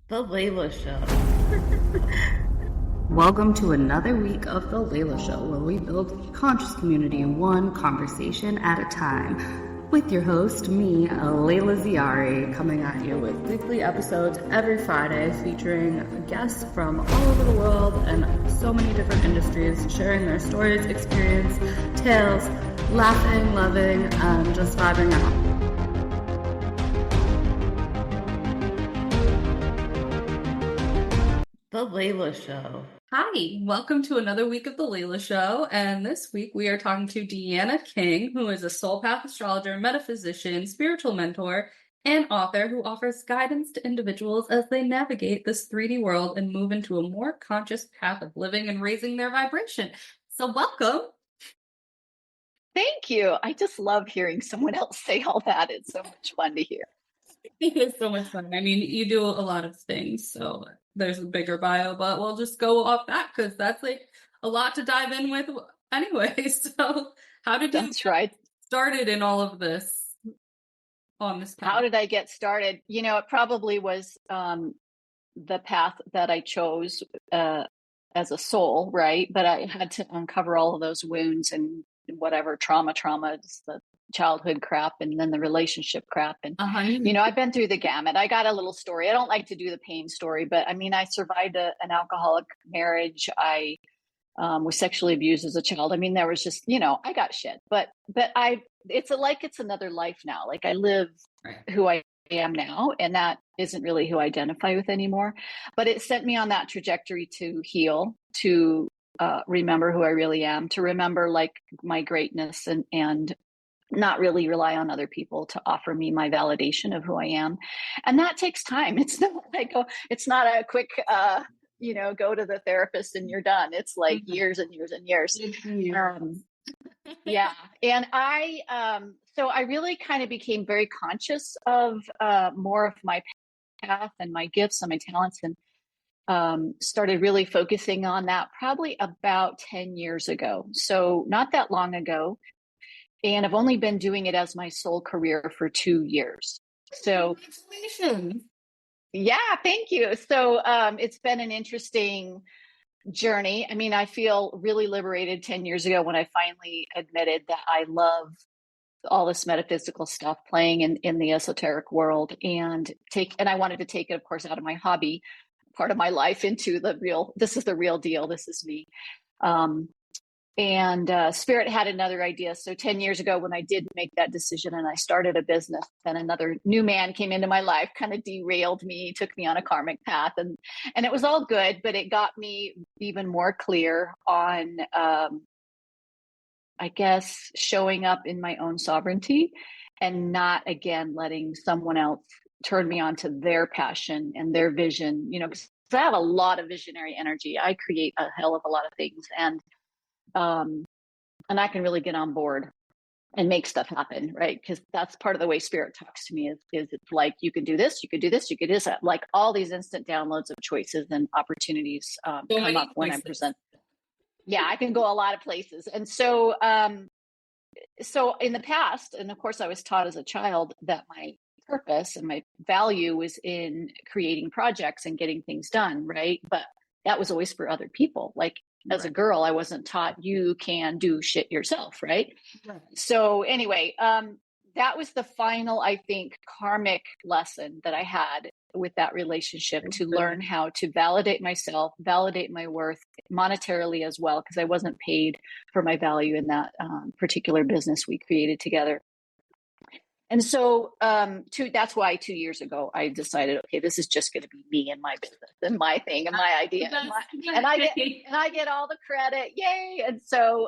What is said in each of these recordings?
The Layla Show. Welcome to another week of The Layla Show, where we build a conscious community one conversation at a time. With your host, me, Layla Ziari, coming at you with weekly episodes every Friday featuring guests from all over the world and so many different industries, sharing their stories, experience, tales, laughing, loving, and just vibing out. The Layla Show. Hi, welcome to another week of The Layla Show, and this week we are talking to Deanna King, who is a Soul Path Astrologer, Metaphysician, spiritual mentor, and author who offers guidance to individuals as they navigate this 3D world and move into a more conscious path of living and raising their vibration. So welcome. Thank you. I just love hearing someone else say all that. It's so much fun to hear. It is so much fun. I mean, you do a lot of things, so there's a bigger bio, but we'll just go off that because that's like a lot to dive in with anyway. So how did you get started in all of this on this path? How did I get started? You know, it probably was the path that I chose as a soul, right? But I had to uncover all of those wounds and whatever trauma, just the childhood crap and then the relationship crap. And, you know, I've been through the gamut. I got a little story. I don't like to do the pain story, but I mean, I survived an alcoholic marriage. I was sexually abused as a child. I mean, there was just, you know, I got shit, but it's another life now. Like I live who I am now, and that isn't really who I identify with anymore, but it sent me on that trajectory to heal, to remember who I really am, to remember like my greatness and not really rely on other people to offer me my validation of who I am. And that takes time. It's not a quick, you know, go to the therapist and you're done. It's like years and years and years. Yeah. And so I really kind of became very conscious of more of my path and my gifts and my talents, and started really focusing on that probably about 10 years ago. So not that long ago. And I've only been doing it as my sole career for 2 years. So congratulations. Yeah, thank you. So it's been an interesting journey. I mean, I feel really liberated 10 years ago when I finally admitted that I love all this metaphysical stuff, playing in the esoteric world, and I wanted to take it, of course, out of my hobby part of my life into this is the real deal. This is me. And Spirit had another idea. So 10 years ago, when I did make that decision and I started a business, then another new man came into my life, kind of derailed me, took me on a karmic path. And it was all good, but it got me even more clear on, I guess, showing up in my own sovereignty and not, again, letting someone else turn me on to their passion and their vision, you know, because I have a lot of visionary energy. I create a hell of a lot of things. And I can really get on board and make stuff happen, right? Because that's part of the way Spirit talks to me is it's like, you can do this, you can do this, you can do this, like all these instant downloads of choices and opportunities come up when I present. Yeah, I can go a lot of places. And so, so in the past, and of course I was taught as a child that my purpose and my value was in creating projects and getting things done, right? But that was always for other people. Like, as a girl, I wasn't taught you can do shit yourself, right? So anyway, that was the final, I think, karmic lesson that I had with that relationship, to learn how to validate myself, validate my worth monetarily as well, because I wasn't paid for my value in that particular business we created together. And so that's why 2 years ago, I decided, okay, this is just going to be me and my business and my thing and my idea. And I get all the credit. Yay. And so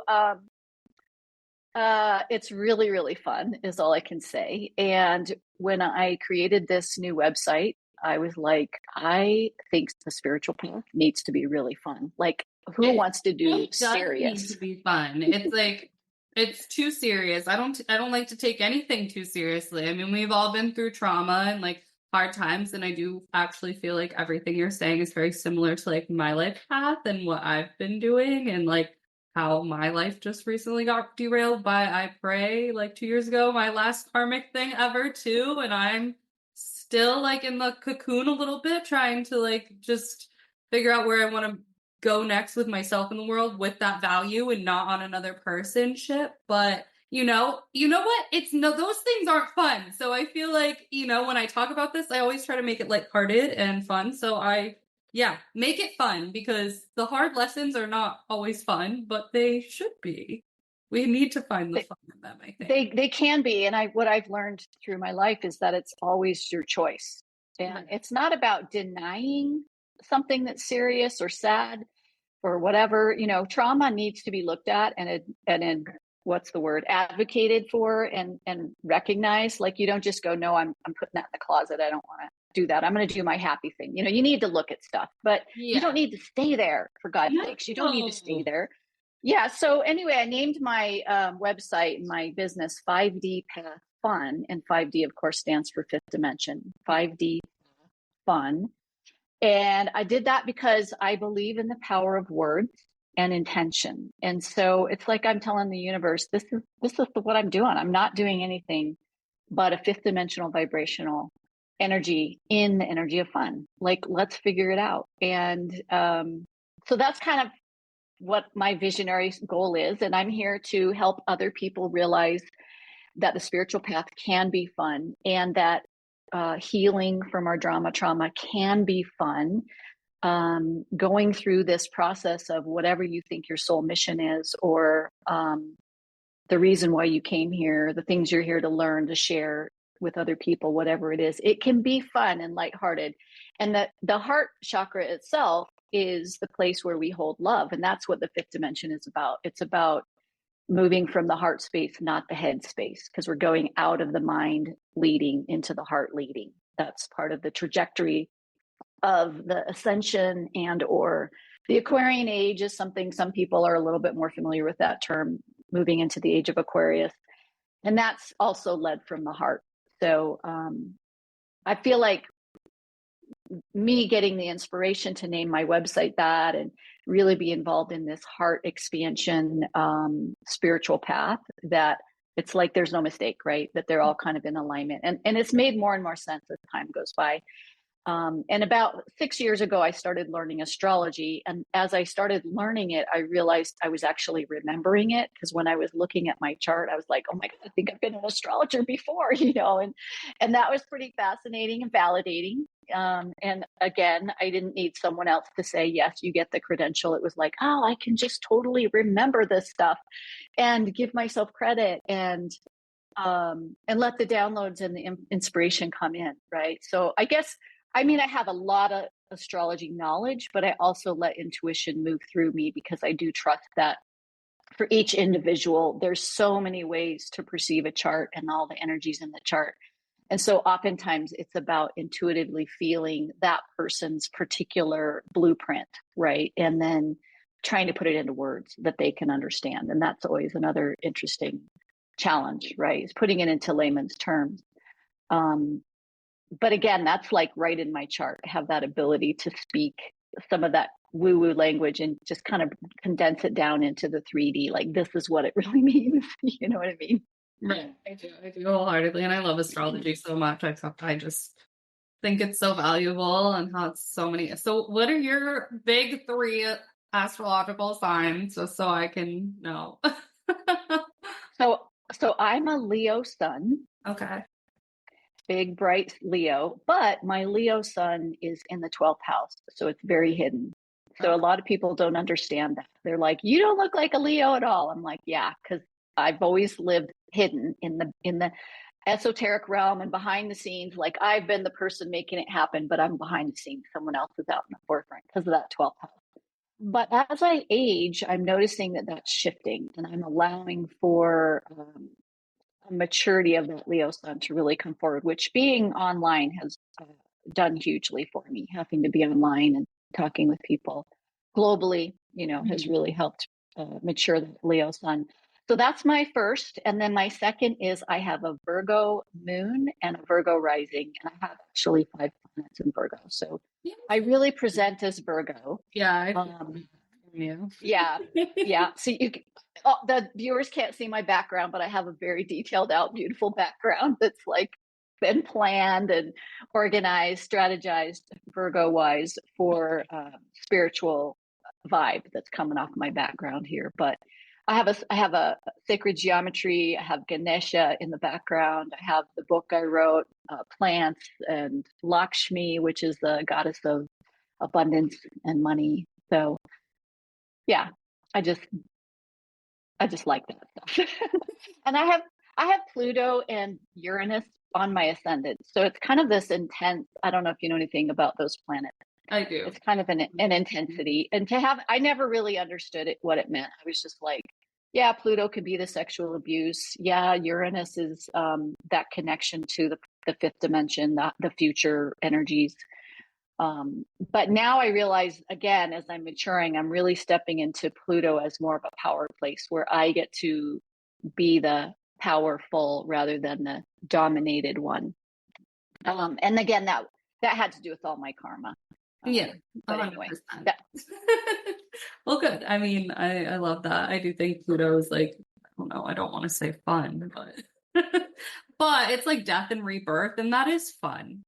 it's really, really fun is all I can say. And when I created this new website, I was like, I think the spiritual path needs to be really fun. Like, who wants to do serious? It needs to be fun. It's like, it's too serious. I don't like to take anything too seriously. I mean, we've all been through trauma and like hard times, and I do actually feel like everything you're saying is very similar to like my life path and what I've been doing, and like how my life just recently got derailed by, I pray, like 2 years ago, my last karmic thing ever too, and I'm still like in the cocoon a little bit, trying to like just figure out where I want to go next with myself in the world with that value and not on another person ship. But you know what? It's no, those things aren't fun. So I feel like, when I talk about this, I always try to make it lighthearted and fun. So make it fun, because the hard lessons are not always fun, but they should be. We need to find the fun in them, I think. They can be. And what I've learned through my life is that it's always your choice. And it's not about denying something that's serious or sad or whatever. Trauma needs to be looked at and what's the word, advocated for and recognized. Like, you don't just go, no, I'm putting that in the closet. I don't want to do that. I'm going to do my happy thing. You need to look at stuff, but you don't need to stay there, for God's sakes. You don't need to stay there. Yeah. So anyway, I named my website and my business 5D Path Fun, and 5D, of course, stands for fifth dimension. 5D Fun. And I did that because I believe in the power of words and intention. And so it's like I'm telling the universe, this is what I'm doing. I'm not doing anything but a fifth dimensional vibrational energy in the energy of fun. Like, let's figure it out. And so that's kind of what my visionary goal is. And I'm here to help other people realize that the spiritual path can be fun, and that healing from our trauma can be fun. Going through this process of whatever you think your soul mission is, or the reason why you came here, the things you're here to learn, to share with other people, whatever it is, it can be fun and lighthearted. And the heart chakra itself is the place where we hold love. And that's what the fifth dimension is about. It's about moving from the heart space, not the head space, because we're going out of the mind leading into the heart leading. That's part of the trajectory of the ascension, and or the Aquarian age is something some people are a little bit more familiar with that term, moving into the age of Aquarius. And that's also led from the heart. So I feel like me getting the inspiration to name my website that, and really be involved in this heart expansion spiritual path, that it's like there's no mistake, right? That they're all kind of in alignment. And it's made more and more sense as time goes by. And about 6 years ago, I started learning astrology. And as I started learning it, I realized I was actually remembering it, because when I was looking at my chart, I was like, oh my God, I think I've been an astrologer before, and that was pretty fascinating and validating. And again, I didn't need someone else to say, yes, you get the credential. It was like, oh, I can just totally remember this stuff and give myself credit and let the downloads and the inspiration come in. Right. So I have a lot of astrology knowledge, but I also let intuition move through me, because I do trust that for each individual, there's so many ways to perceive a chart and all the energies in the chart. And so oftentimes it's about intuitively feeling that person's particular blueprint, right? And then trying to put it into words that they can understand. And that's always another interesting challenge, right? Is putting it into layman's terms. But again, that's like right in my chart. I have that ability to speak some of that woo-woo language and just kind of condense it down into the 3D. Like, this is what it really means. You know what I mean? Right. I do wholeheartedly. And I love astrology so much. I just think it's so valuable, and how it's so many. So what are your big 3 astrological signs, just so I can know? So I'm a Leo sun. Okay. Big, bright Leo, but my Leo sun is in the 12th house. So it's very hidden. So a lot of people don't understand that. They're like, you don't look like a Leo at all. I'm like, yeah, because I've always lived hidden in the esoteric realm and behind the scenes. Like, I've been the person making it happen, but I'm behind the scenes. Someone else is out in the forefront because of that 12th house. But as I age, I'm noticing that that's shifting, and I'm allowing for maturity of that Leo sun to really come forward, which being online has done hugely for me. Having to be online and talking with people globally, has really helped mature the Leo sun. So that's my first. And then my second is I have a Virgo moon and a Virgo rising, and I have actually 5 planets in Virgo. So I really present as Virgo. Yeah. Yeah. So the viewers can't see my background, but I have a very detailed out, beautiful background that's like been planned and organized, strategized Virgo wise for spiritual vibe that's coming off my background here. But I have a sacred geometry. I have Ganesha in the background. I have the book I wrote, plants, and Lakshmi, which is the goddess of abundance and money. So yeah, I just like that stuff. And I have Pluto and Uranus on my ascendant. So it's kind of this intense, I don't know if you know anything about those planets. I do. It's kind of an intensity. And I never really understood what it meant. I was just like, yeah, Pluto could be the sexual abuse. Yeah, Uranus is that connection to the fifth dimension, the future energies. But now I realize, again, as I'm maturing, I'm really stepping into Pluto as more of a power place where I get to be the powerful rather than the dominated one. And again, that had to do with all my karma. Yeah. But anyway. Well, good. I mean, I love that. I do think Pluto is like, I don't know, I don't want to say fun, but but it's like death and rebirth, and that is fun.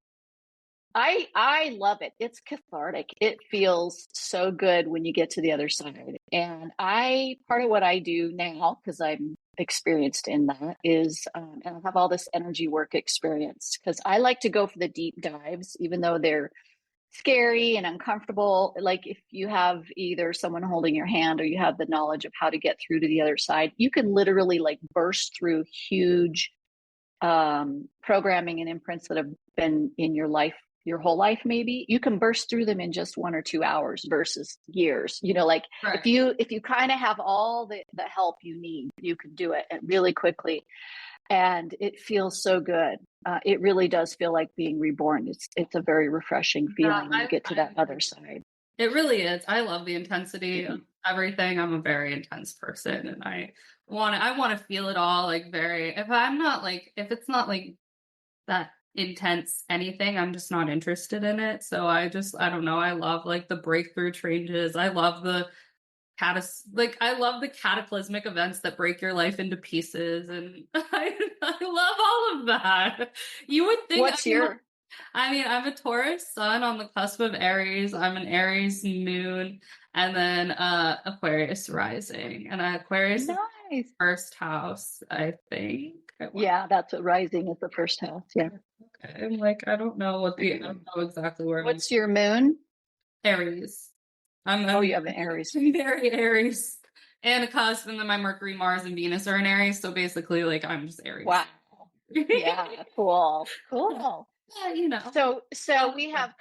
I love it. It's cathartic. It feels so good when you get to the other side. And part of what I do now, because I'm experienced in that, is, and I have all this energy work experience, because I like to go for the deep dives, even though they're scary and uncomfortable. Like if you have either someone holding your hand or you have the knowledge of how to get through to the other side, you can literally like burst through huge programming and imprints that have been in your life, your whole life. Maybe you can burst through them in just 1 or 2 hours versus years. Like right. if you kind of have all the help you need, you can do it really quickly. And it feels so good. It really does feel like being reborn. It's a very refreshing feeling when you get to that other side. It really is. I love the intensity of everything. I'm a very intense person, and I want to feel it all. Like if it's not like that intense anything, I'm just not interested in it. So I don't know. I love like the breakthrough changes. I love the cataclysmic events that break your life into pieces, and I love all of that. You would think I'm a Taurus sun on the cusp of Aries. I'm an Aries moon, and then Aquarius rising, and Aquarius is first house, I think. Yeah, that's what rising is, the first house. Yeah. Okay. I'm like, I don't know exactly where. What's your moon? Aries. You have an Aries. I'm very Aries. And a cusp, and then my Mercury, Mars, and Venus are in Aries. So basically, like, I'm just Aries. Wow. Yeah, cool. Yeah, So we have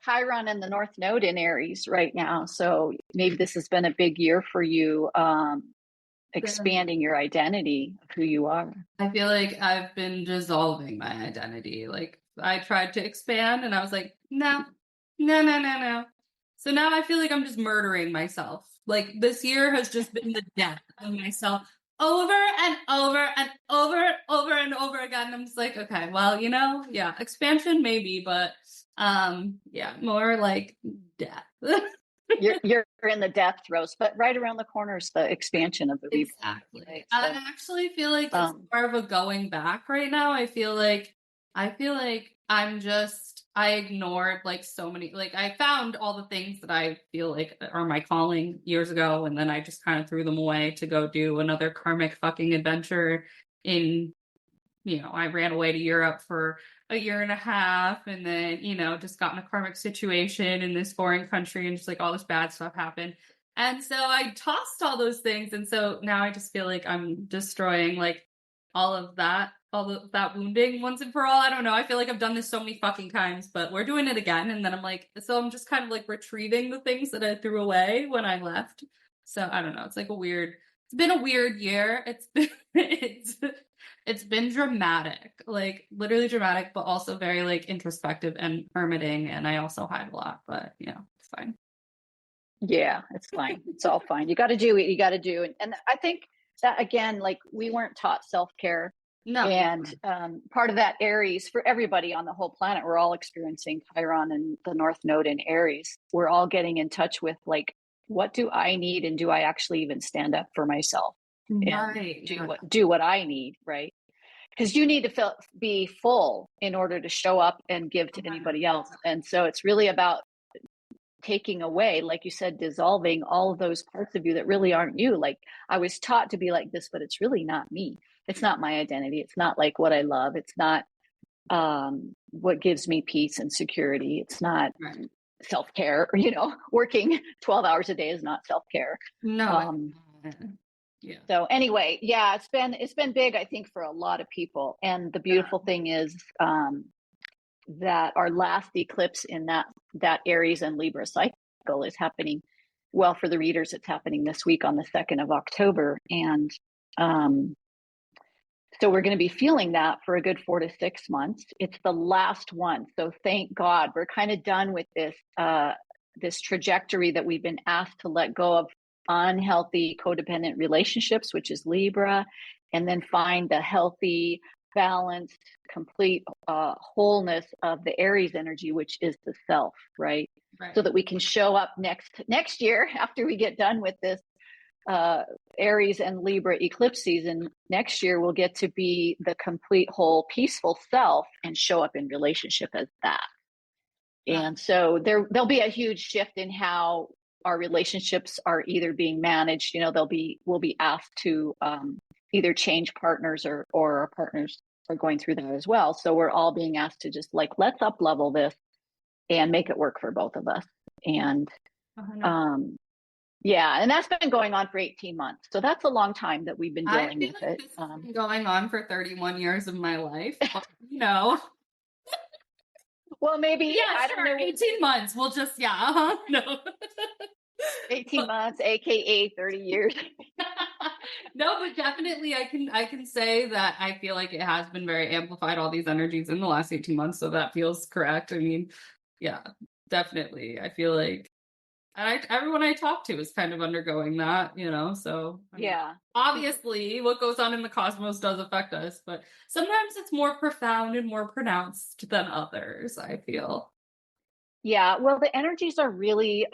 Chiron and the North Node in Aries right now. So maybe this has been a big year for you, expanding your identity of who you are. I feel like I've been dissolving my identity. Like, I tried to expand, and I was like, no. So now I feel like I'm just murdering myself. Like this year has just been the death of myself over and over and over and over and over again. And I'm just like, okay, well, expansion maybe, but more like death. You're in the death throes, but right around the corner is the expansion of the rebirth. Exactly. Right? So, I actually feel like it's more of a going back right now. I feel like I ignored like so many, like I found all the things that I feel like are my calling years ago, and then I just kind of threw them away to go do another karmic fucking adventure I ran away to Europe for a year and a half, and then, just got in a karmic situation in this foreign country, and just like all this bad stuff happened. And so I tossed all those things. And so now I just feel like I'm destroying like all of that wounding once and for all. I don't know. I feel like I've done this so many fucking times, but we're doing it again. And then I'm just kind of like retrieving the things that I threw away when I left. So I don't know. It's been a weird year. It's been dramatic, like literally dramatic, but also very like introspective and hermiting. And I also hide a lot, but it's fine. Yeah, it's fine. It's all fine. You got to do what you got to do. And I think that, again, like we weren't taught self-care. No. And part of that Aries, for everybody on the whole planet, we're all experiencing Chiron and the North Node in Aries. We're all getting in touch with like, what do I need? And do I actually even stand up for myself? Right. And do what I need, right? because you need to be full in order to show up and give to anybody else. And so it's really about taking away, like you said, dissolving all of those parts of you that really aren't you. Like, I was taught to be like this, but it's really not me. It's not my identity. It's not like what I love. It's not what gives me peace and security. It's not self-care. Working 12 hours a day is not self-care. No. Yeah. So anyway, yeah, it's been big, I think, for a lot of people. And the beautiful thing is that our last eclipse in that Aries and Libra cycle is happening. Well, for the readers, it's happening this week on the 2nd of October. And so we're going to be feeling that for a good 4 to 6 months. It's the last one. So thank God we're kind of done with this trajectory that we've been asked to let go of unhealthy codependent relationships, which is Libra, and then find the healthy, balanced, complete wholeness of the Aries energy, which is the self, right? So that we can show up next year after we get done with this Aries and Libra eclipse season. Next year we'll get to be the complete, whole, peaceful self and show up in relationship as that. And so there'll be a huge shift in how our relationships are either being managed. We'll be asked to either change partners or our partners are going through that as well. So we're all being asked to just let's up level this and make it work for both of us. And yeah, and that's been going on for 18 months. So that's a long time that we've been dealing with it. This has been going on for 31 years of my life. But, Well, maybe. Yeah, I sure. don't know. 18 months. We'll just, no. 18 months, aka 30 years. No, but definitely I can say that I feel like it has been very amplified, all these energies in the last 18 months. So that feels correct. I mean, yeah, definitely. I feel like everyone I talk to is kind of undergoing that, so yeah. Obviously what goes on in the cosmos does affect us, but sometimes it's more profound and more pronounced than others, I feel. Yeah, well, the energies are really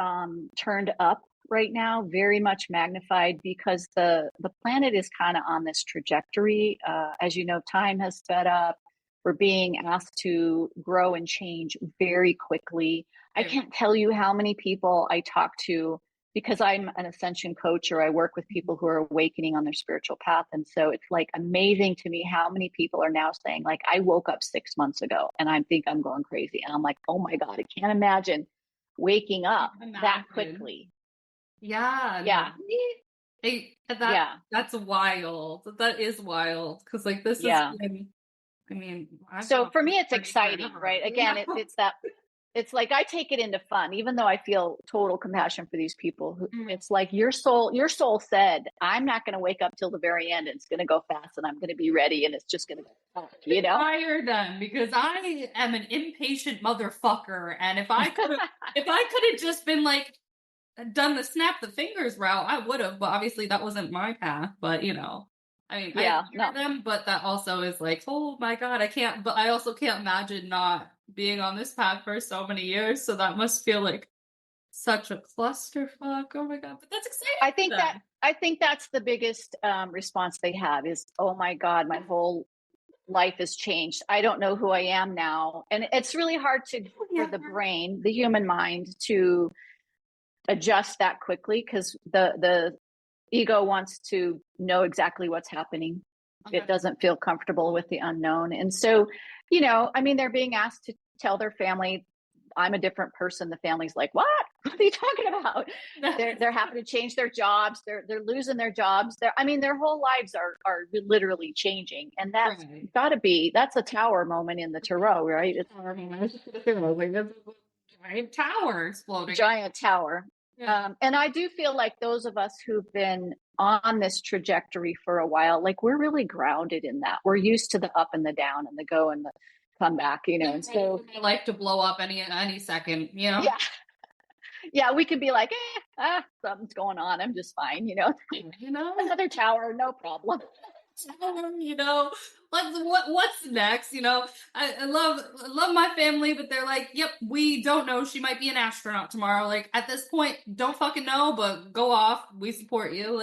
turned up right now, very much magnified, because the planet is kind of on this trajectory. As you know, time has sped up. We're being asked to grow and change very quickly. I can't tell you how many people I talk to, because I'm an ascension coach, or I work with people who are awakening on their spiritual path. And so it's amazing to me how many people are now saying, I woke up 6 months ago and I think I'm going crazy. And I'm like, oh my God, I can't imagine up that quickly. Yeah. Yeah. That's wild. That is wild. Because this has been, so for me, it's exciting, right? Again, it's I take it into fun, even though I feel total compassion for these people who it's your soul said, I'm not going to wake up till the very end. It's going to go fast and I'm going to be ready. And it's just going to go fast, Fire them, because I am an impatient motherfucker. And if I could have just been done the snap the fingers route, I would have, but obviously that wasn't my path. But I hear them, but that also is oh my God, I can't, but I also can't imagine not being on this path for so many years. So that must feel such a clusterfuck. Oh my God, but that's exciting. I think that's the biggest response they have is, oh my God, my whole life has changed. I don't know who I am now. And it's really hard for the brain, the human mind, to adjust that quickly, because the ego wants to know exactly what's happening. Okay. It doesn't feel comfortable with the unknown. And so, they're being asked to tell their family, I'm a different person. The family's like, what are you talking about? They're having to change their jobs. They're losing their jobs. Their whole lives are literally changing. And that's that's a tower moment in the tarot, right? It's a giant tower exploding. Giant tower. Yeah. And I do feel like those of us who've been on this trajectory for a while, we're really grounded in that. We're used to the up and the down and the go and the come back, And so I like to blow up any second, Yeah. Yeah, we could be like, something's going on. I'm just fine, Another tower, no problem. What's next? I love my family, but they're like, yep, we don't know. She might be an astronaut tomorrow. At this point, don't fucking know, but go off. We support you.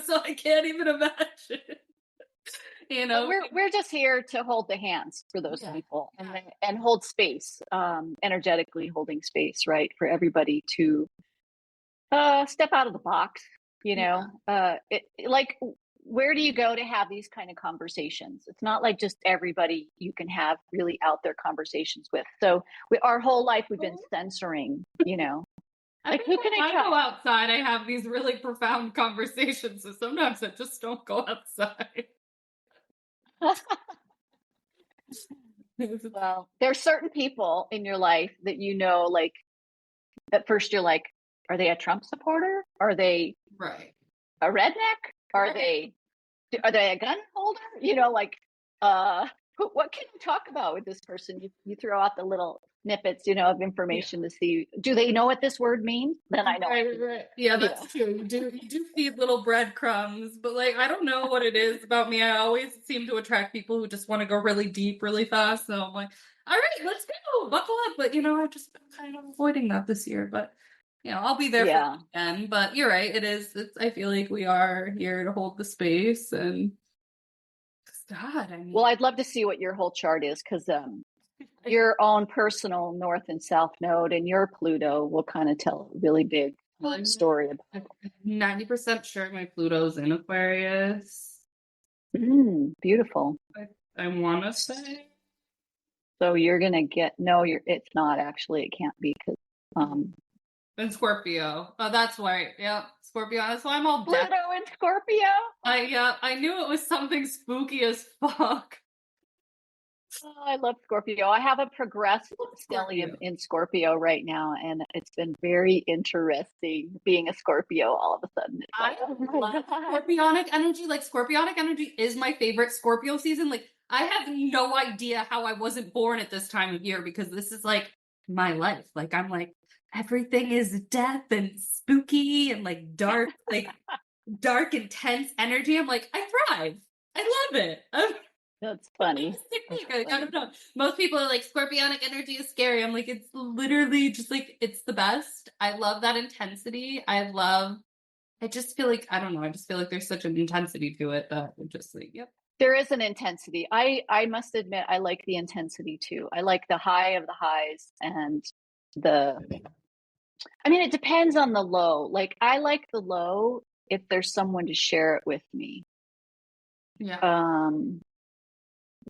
So I can't even imagine. We're just here to hold the hands for those people and hold space, energetically holding space, right, for everybody to step out of the box. Like, where do you go to have these kind of conversations? It's not like just everybody you can have really out there conversations with. So our whole life we've been censoring, Like, who can I go outside? I have these really profound conversations, so sometimes I just don't go outside. Well, there's certain people in your life that like, at first you're like, are they a Trump supporter? Are they a redneck? Are they a gun holder? What can you talk about with this person? You throw out the little snippets, of information to see, do they know what this word means? Then I know. Right. Yeah, that's true. You do feed little breadcrumbs, but like, I don't know what it is about me. I always seem to attract people who just want to go really deep, really fast. So I'm like, all right, let's go, buckle up. But I've just been kind of avoiding that this year. But I'll be there for the weekend. But you're right. I feel like we are here to hold the space and. God, well, I'd love to see what your whole chart is, because your own personal north and south node and your Pluto will kind of tell a really big story about. 90% sure my Pluto's in Aquarius. Beautiful. I want to say. So you're gonna it's not actually. It can't be, because in Scorpio. Oh, that's right. Yeah, Scorpio. That's why I'm all Pluto in Scorpio. I knew it was something spooky as fuck. Oh, I love Scorpio. I have a progressive stellium in Scorpio right now, and it's been very interesting being a Scorpio all of a sudden. I love scorpionic energy. Like, scorpionic energy is my favorite Scorpio season. Like, I have no idea how I wasn't born at this time of year, because this is like my life. Like, I'm like, everything is death and spooky and like dark, like dark, intense energy. I'm like, I thrive. I love it. That's funny. I don't know. Most people are like, scorpionic energy is scary. I'm like, it's literally just like, it's the best. I love that intensity. I just feel like, I don't know. I just feel like there's such an intensity to it that I'm just like, yep. There is an intensity. I must admit, I like the intensity too. I like the high of the highs and it depends on the low. Like, I like the low if there's someone to share it with me. Yeah.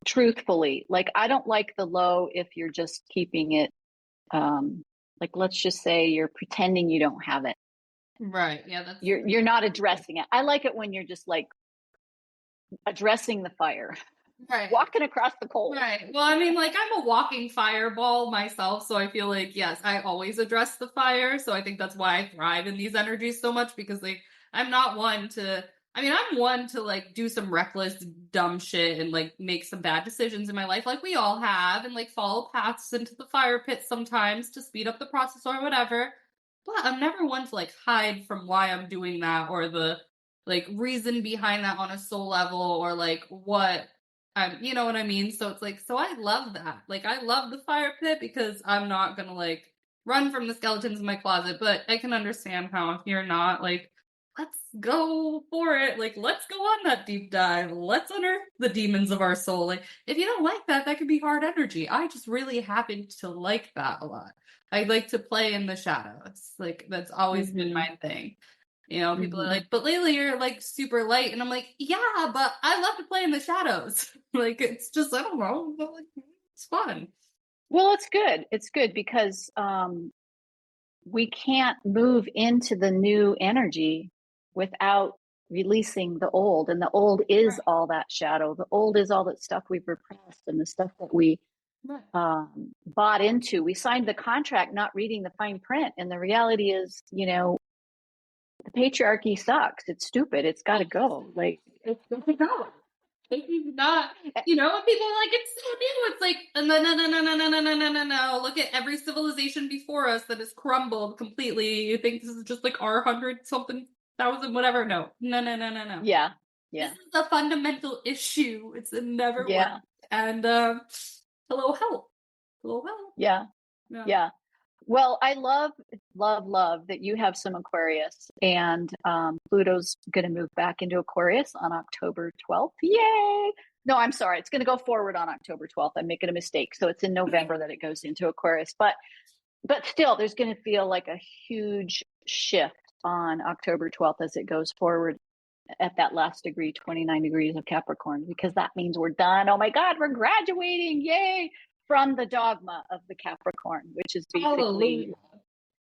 Truthfully, like, I don't like the low if you're just keeping it, like, let's just say you're pretending you don't have it. Right. Yeah. You're not addressing it. I like it when you're just like addressing the fire. Right. Walking across the coals. Right. Well, like, I'm a walking fireball myself, so I feel like, yes, I always address the fire. So I think that's why I thrive in these energies so much, because like, I'm one to like do some reckless, dumb shit and like make some bad decisions in my life, like we all have, and like follow paths into the fire pit sometimes to speed up the process or whatever. But I'm never one to like hide from why I'm doing that, or the like reason behind that on a soul level, or like what you know what I mean? So it's like, so I love that. Like, I love the fire pit, because I'm not gonna like run from the skeletons in my closet, but I can understand how if you're not like, let's go for it. Like, let's go on that deep dive. Let's unearth the demons of our soul. Like, if you don't like that, that could be hard energy. I just really happen to like that a lot. I like to play in the shadows. Like, that's always been my thing. People are like, but lately you're like super light. And I'm like, yeah, but I love to play in the shadows. Like, it's just, I don't know, but like, it's fun. Well, it's good. It's good because we can't move into the new energy without releasing the old. And the old is all that shadow. The old is all that stuff we've repressed and the stuff that we bought into. We signed the contract not reading the fine print. And the reality is, the patriarchy sucks. It's stupid. It's got to go. Like, it's got to go. It's not, when people are like, it's so new. It's like, no. Look at every civilization before us that has crumbled completely. You think this is just like our 100-something thousand, whatever? No. Yeah. This is a fundamental issue. It's never worked. And hello, help. Yeah. Well, I love that you have some Aquarius, and Pluto's going to move back into Aquarius on October 12th. Yay! No, I'm sorry. It's going to go forward on October 12th. I'm making a mistake. So it's in November that it goes into Aquarius. But still, there's going to feel like a huge shift on October 12th as it goes forward at that last degree, 29 degrees of Capricorn, because that means we're done. Oh my God, we're graduating. Yay! From the dogma of the Capricorn, which is basically, Hallelujah.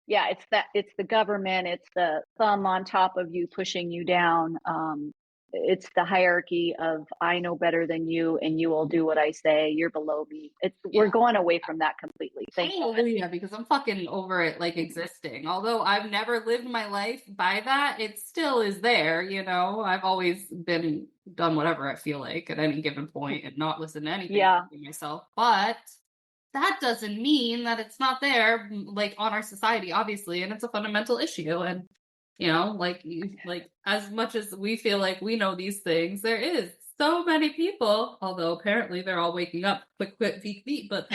yeah, it's the government, it's the thumb on top of you, pushing you down. It's the hierarchy of I know better than you, and you will do what I say. You're below me. We're going away from that completely. Thank you. Hallelujah, because I'm fucking over it like existing. Although I've never lived my life by that, it still is there, you know. I've always been done whatever I feel like at any given point and not listen to anything myself. But that doesn't mean that it's not there, like on our society, obviously, and it's a fundamental issue. And you know, like as much as we feel like we know these things, there is so many people, although apparently they're all waking up quick, feet, but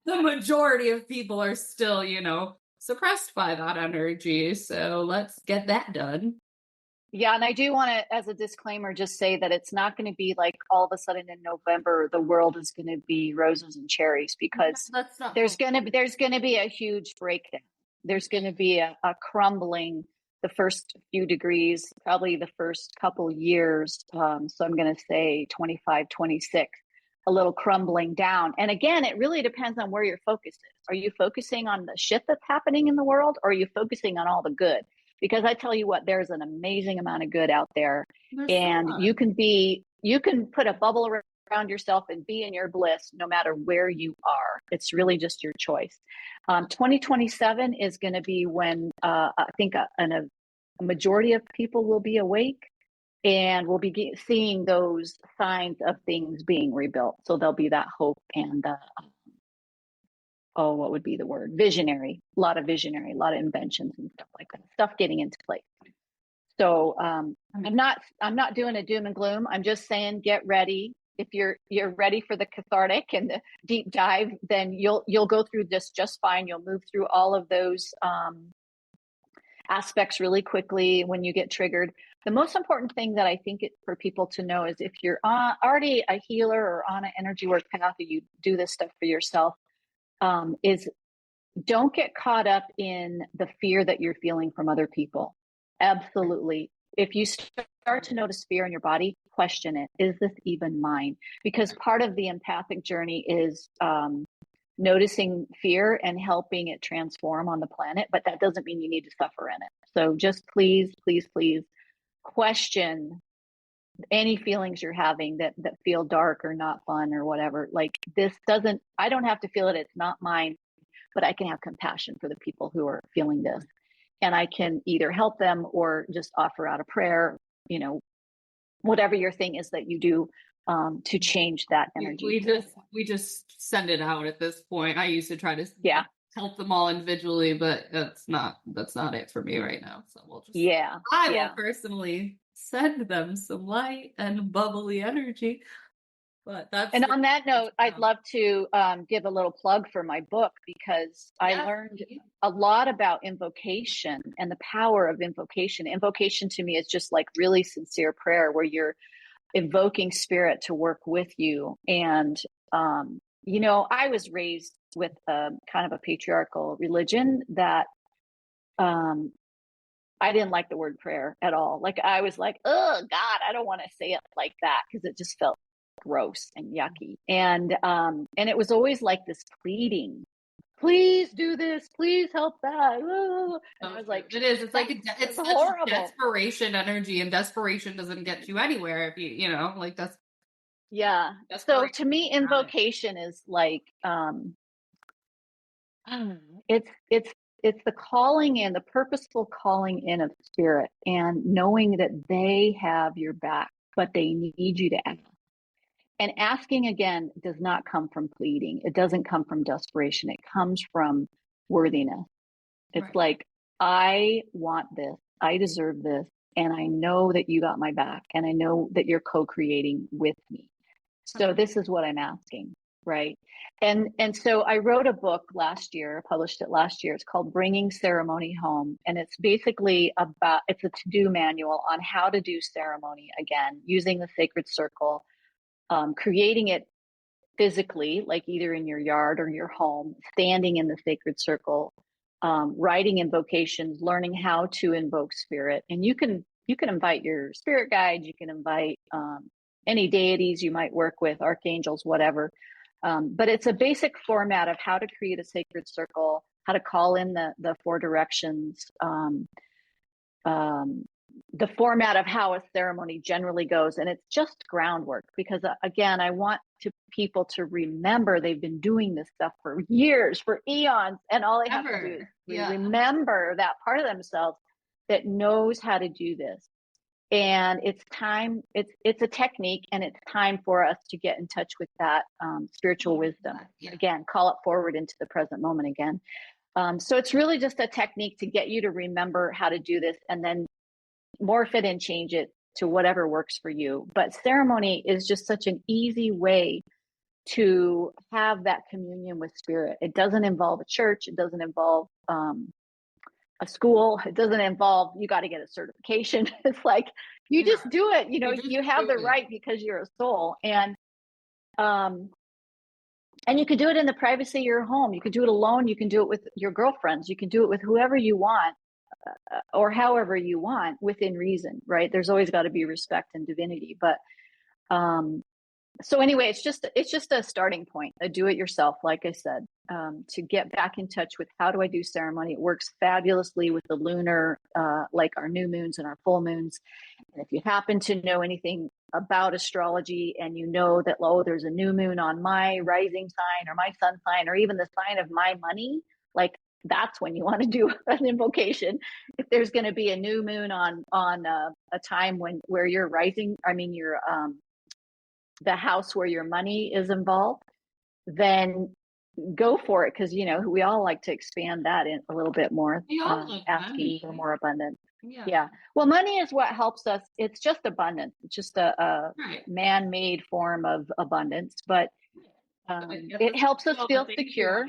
the majority of people are still, you know, suppressed by that energy. So let's get that done. Yeah, and I do want to, as a disclaimer, just say that it's not going to be like all of a sudden in November the world is going to be roses and cherries, because there's going to be a huge breakdown. There's going to be a crumbling the first few degrees, probably the first couple years. So I'm going to say 25, 26, a little crumbling down. And again, it really depends on where your focus is. Are you focusing on the shit that's happening in the world, or are you focusing on all the good? Because I tell you what, there's an amazing amount of good out there. And you can put a bubble around yourself and be in your bliss no matter where you are. It's really just your choice. 2027 is going to be when I think a majority of people will be awake, and we'll be seeing those signs of things being rebuilt. So there'll be that hope and what would be the word? Visionary, a lot of inventions and stuff like that, stuff getting into place. So I'm not doing a doom and gloom. I'm just saying, get ready. If you're ready for the cathartic and the deep dive, then you'll go through this just fine. You'll move through all of those aspects really quickly when you get triggered. The most important thing that I think for people to know is, if you're already a healer or on an energy work path, or you do this stuff for yourself, is don't get caught up in the fear that you're feeling from other people. Absolutely. If you start to notice fear in your body, question it. Is this even mine? Because part of the empathic journey is noticing fear and helping it transform on the planet, but that doesn't mean you need to suffer in it. So just please question any feelings you're having that feel dark or not fun or whatever. Like, I don't have to feel it. It's not mine, but I can have compassion for the people who are feeling this. And I can either help them or just offer out a prayer, you know, whatever your thing is that you do to change that energy. We just send it out at this point. I used to try to help them all individually, but that's not it for me right now. So we'll just I will personally send them some light and bubbly energy. But on that note, I'd love to give a little plug for my book, because I learned a lot about invocation and the power of invocation. Invocation to me is just like really sincere prayer, where you're evoking spirit to work with you. And, you know, I was raised with kind of a patriarchal religion that I didn't like the word prayer at all. Like, I was like, oh God, I don't want to say it like that, because it just felt gross and yucky. And it was always like this pleading, please do this, please help that. And I was like, it's like it's horrible desperation energy, and desperation doesn't get you anywhere if you know, like that's so to me, invocation is like it's the calling in, the purposeful calling in of spirit, and knowing that they have your back, but they need you to ask. And asking, again, does not come from pleading. It doesn't come from desperation. It comes from worthiness. It's like, I want this. I deserve this. And I know that you got my back. And I know that you're co-creating with me. So this is what I'm asking. Right. And so I wrote a book last year, published it last year. It's called Bringing Ceremony Home. And it's basically it's a to-do manual on how to do ceremony again, using the sacred circle, creating it physically, like either in your yard or your home, standing in the sacred circle, writing invocations, learning how to invoke spirit. And you can invite your spirit guides, you can invite any deities you might work with, archangels, whatever. But it's a basic format of how to create a sacred circle, how to call in the four directions, the format of how a ceremony generally goes. And it's just groundwork because, again, I want people to remember they've been doing this stuff for years, for eons, and all they have to do is remember that part of themselves that knows how to do this. And it's time, it's a technique, and it's time for us to get in touch with that spiritual wisdom. Again, call it forward into the present moment again. So it's really just a technique to get you to remember how to do this and then morph it and change it to whatever works for you. But ceremony is just such an easy way to have that communion with spirit. It doesn't involve a church. It doesn't involve a school. It doesn't involve, you got to get a certification. It's like, you just do it, you have the right because you're a soul. And you can do it in the privacy of your home. You can do it alone. You can do it with your girlfriends. You can do it with whoever you want, or however you want, within reason, right? There's always got to be respect and divinity. But so anyway, it's just a starting point, a do-it-yourself, like I said, to get back in touch with how do I do ceremony. It works fabulously with the lunar, like our new moons and our full moons. And if you happen to know anything about astrology and you know that, there's a new moon on my rising sign or my sun sign or even the sign of my money, like that's when you want to do an invocation. If there's going to be a new moon on a time where you're rising, your the house where your money is involved, then go for it, because we all like to expand that in a little bit more, asking for more abundance. Yeah. Well, money is what helps us. It's just abundance. It's just a man-made form of abundance, but it helps us feel secure.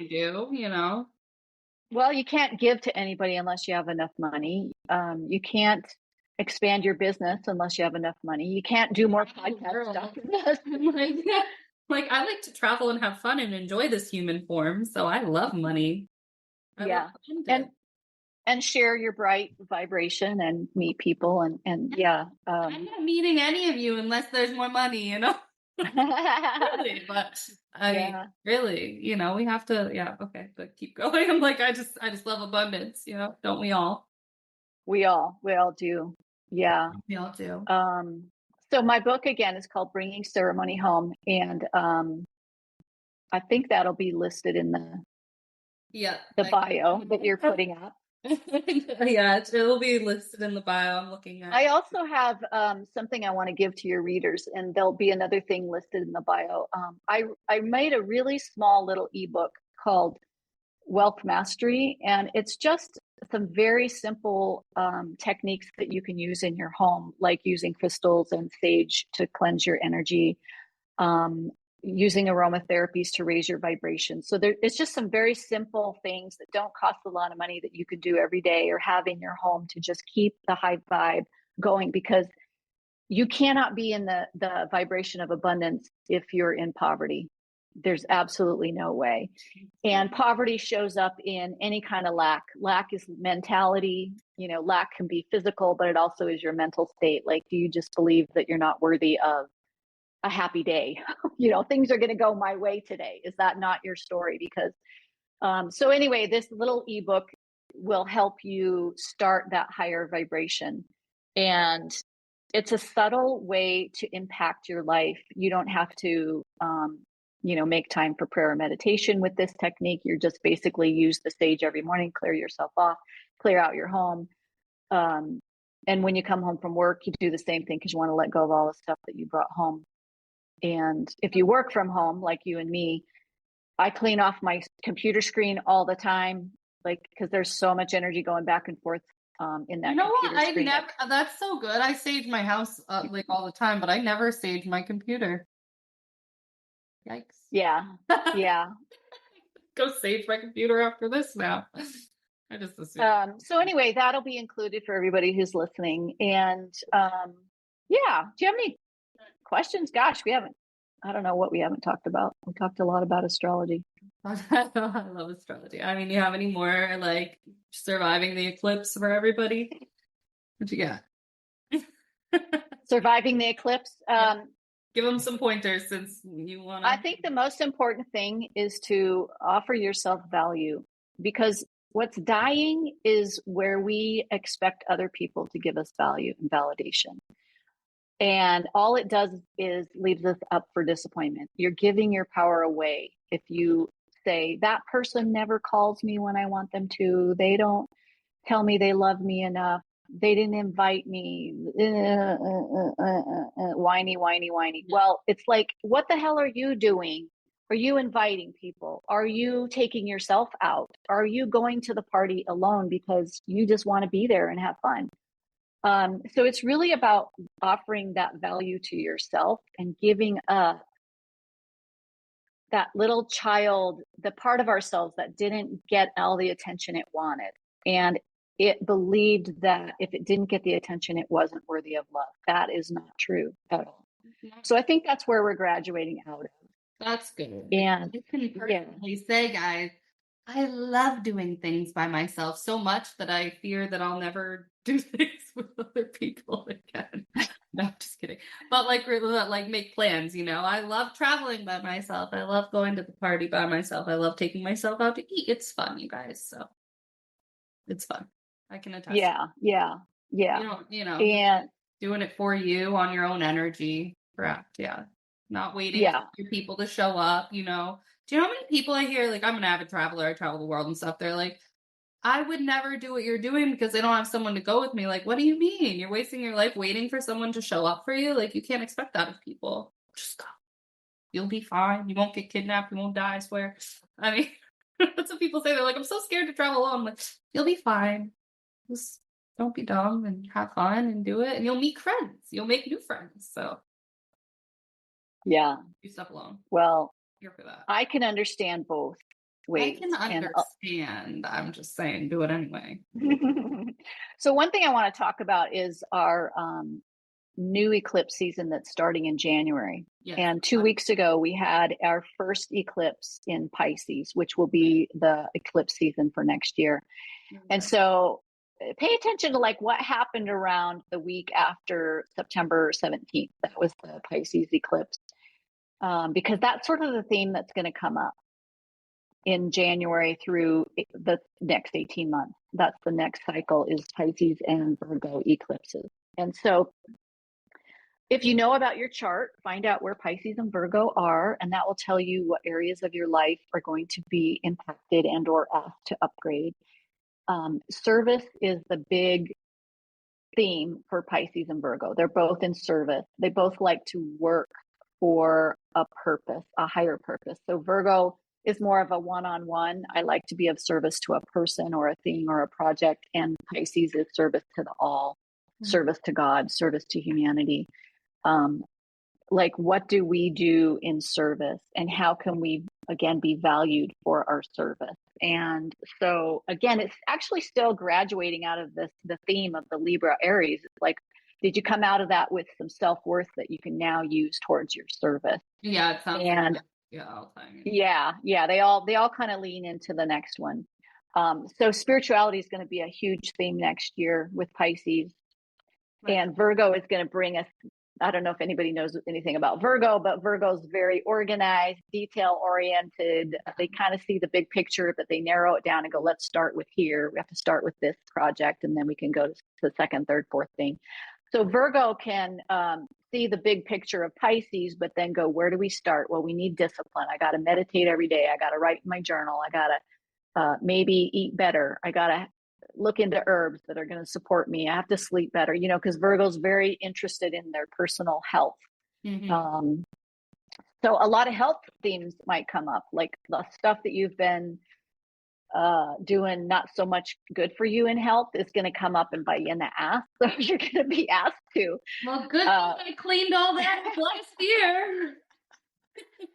Well, you can't give to anybody unless you have enough money. You can't expand your business unless you have enough money. You can't do more podcast stuff. Like, I like to travel and have fun and enjoy this human form, so I love money. And share your bright vibration and meet people and I'm not meeting any of you unless there's more money, Really, but really, we have to, okay, but keep going. I'm like, I just love abundance, don't we all? We all do. Yeah. We all do. So my book again is called Bringing Ceremony Home, and I think that'll be listed in the bio that you're putting up. It'll be listed in the bio. I'm looking at. I also have something I want to give to your readers, and there'll be another thing listed in the bio. I made a really small little ebook called Wealth Mastery, and it's just some very simple techniques that you can use in your home, like using crystals and sage to cleanse your energy, using aromatherapies to raise your vibration. So it's just some very simple things that don't cost a lot of money that you could do every day or have in your home to just keep the high vibe going, because you cannot be in the vibration of abundance if you're in poverty. There's absolutely no way. And poverty shows up in any kind of lack. Lack is mentality. Lack can be physical, but it also is your mental state. Like, do you just believe that you're not worthy of a happy day? Things are going to go my way today. Is that not your story? Because, so anyway, this little ebook will help you start that higher vibration. And it's a subtle way to impact your life. You don't have to, make time for prayer or meditation with this technique. You're just basically use the sage every morning, clear yourself off, clear out your home. And when you come home from work, you do the same thing because you want to let go of all the stuff that you brought home. And if you work from home, like you and me, I clean off my computer screen all the time, because there's so much energy going back and forth in that. Screen. That's so good. I sage my house all the time, but I never sage my computer. Yikes. Yeah. Yeah. Go save my computer after this now. I just assumed. So anyway, that'll be included for everybody who's listening. And yeah, do you have any questions? Gosh, I don't know what we haven't talked about. We talked a lot about astrology. I love astrology. I mean, you have any more like surviving the eclipse for everybody? What you got? Surviving the eclipse. Give them some pointers since you want to. I think the most important thing is to offer yourself value, because what's dying is where we expect other people to give us value and validation. And all it does is leaves us up for disappointment. You're giving your power away if you say, that person never calls me when I want them to. They don't tell me they love me enough. They didn't invite me. Whiny. Well, it's like, what the hell are you doing? Are you inviting people? Are you taking yourself out? Are you going to the party alone because you just want to be there and have fun? So it's really about offering that value to yourself and giving up that little child, the part of ourselves that didn't get all the attention it wanted. And it believed that if it didn't get the attention, it wasn't worthy of love. That is not true at all. So I think that's where we're graduating out of. That's good. And you can personally say, guys, I love doing things by myself so much that I fear that I'll never do things with other people again. No, I'm just kidding. But like make plans, you know. I love traveling by myself. I love going to the party by myself. I love taking myself out to eat. It's fun, you guys. So it's fun. I can attest. Yeah. And doing it for you on your own energy. Correct. Yeah. Not waiting for people to show up, you know. Do you know how many people I hear, like, I'm an avid traveler, I travel the world and stuff. They're like, I would never do what you're doing because I don't have someone to go with me. Like, what do you mean? You're wasting your life waiting for someone to show up for you? Like, you can't expect that of people. Just go. You'll be fine. You won't get kidnapped. You won't die, I swear. I mean, that's what people say. They're like, I'm so scared to travel alone. I'm like, you'll be fine. Just don't be dumb and have fun and do it. And you'll meet friends. You'll make new friends. So yeah, do stuff alone. Well, here for that. I can understand both ways. I can understand. I'm just saying, do it anyway. So one thing I want to talk about is our new eclipse season that's starting in January. Yes. And 2 weeks ago, we had our first eclipse in Pisces, which will be the eclipse season for next year. Okay. And so pay attention to like what happened around the week after September 17th. That was the Pisces eclipse. Because that's sort of the theme that's going to come up in January through the next 18 months. That's the next cycle is Pisces and Virgo eclipses. And so if you know about your chart, find out where Pisces and Virgo are, and that will tell you what areas of your life are going to be impacted and or asked to upgrade. Service is the big theme for Pisces and Virgo. They're both in service. They both like to work for a purpose, a higher purpose. So Virgo is more of a one-on-one. I like to be of service to a person or a thing or a project. And Pisces is service to the all, service to God, service to humanity. Like, what do we do in service and how can we, again, be valued for our service? And so, again, it's actually still graduating out of the theme of the Libra Aries. It's like, did you come out of that with some self-worth that you can now use towards your service? Yeah, it sounds and like all the time. Yeah, they all kind of lean into the next one. So spirituality is going to be a huge theme next year with Pisces. Right. And Virgo is going to bring us, I don't know if anybody knows anything about Virgo, but Virgo's very organized, detail-oriented. They kind of see the big picture, but they narrow it down and go, let's start with here. We have to start with this project, and then we can go to the second, third, fourth thing. So Virgo can see the big picture of Pisces, but then go, where do we start? Well, we need discipline. I got to meditate every day. I got to write in my journal. I got to maybe eat better. I got to look into herbs that are going to support me. I have to sleep better, you know, because Virgo's very interested in their personal health. Mm-hmm. So a lot of health themes might come up, like the stuff that you've been doing not so much good for you in health is going to come up and bite you in the ass. So you're going to be asked to. Well, good thing I cleaned all that last year.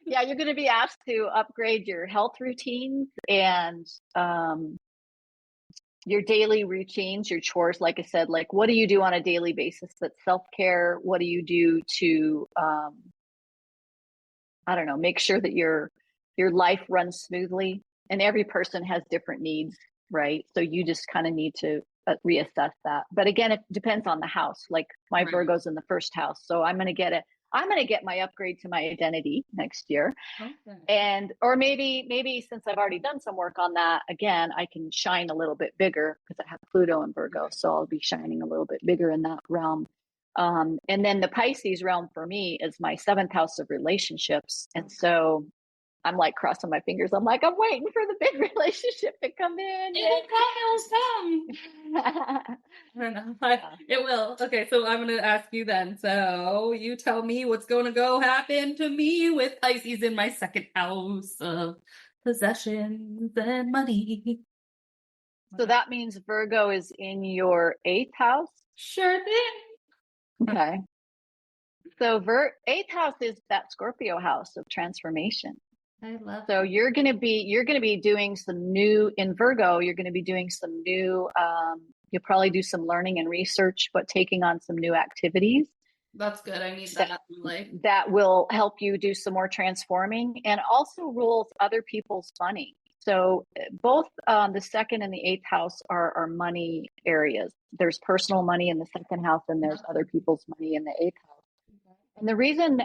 Yeah, you're going to be asked to upgrade your health routines and your daily routines, your chores. Like I said, like what do you do on a daily basis that's self-care? What do you do to I don't know, make sure that your life runs smoothly? And every person has different needs, right? So you just kind of need to reassess that. But again, it depends on the house. Like my Right. Virgo's in the first house, so I'm going to get my upgrade to my identity next year. Okay. And or maybe since I've already done some work on that, again, I can shine a little bit bigger because I have Pluto in Virgo, so I'll be shining a little bit bigger in that realm. And then the Pisces realm for me is my seventh house of relationships, and so I'm like crossing my fingers. I'm like, I'm waiting for the big relationship to come in. It will come. I don't know. It will. Okay, so I'm going to ask you then. So you tell me what's going to happen to me with Pisces in my second house of possessions and money. So that means Virgo is in your eighth house. Sure thing. Okay. So eighth house is that Scorpio house of transformation. I love So you're going to be doing some new in Virgo. You're going to be doing some new, you'll probably do some learning and research, but taking on some new activities. That's good. I need that in life. That will help you do some more transforming and also rules other people's money. So both the second and the eighth house are money areas. There's personal money in the second house and there's other people's money in the eighth house. And the reason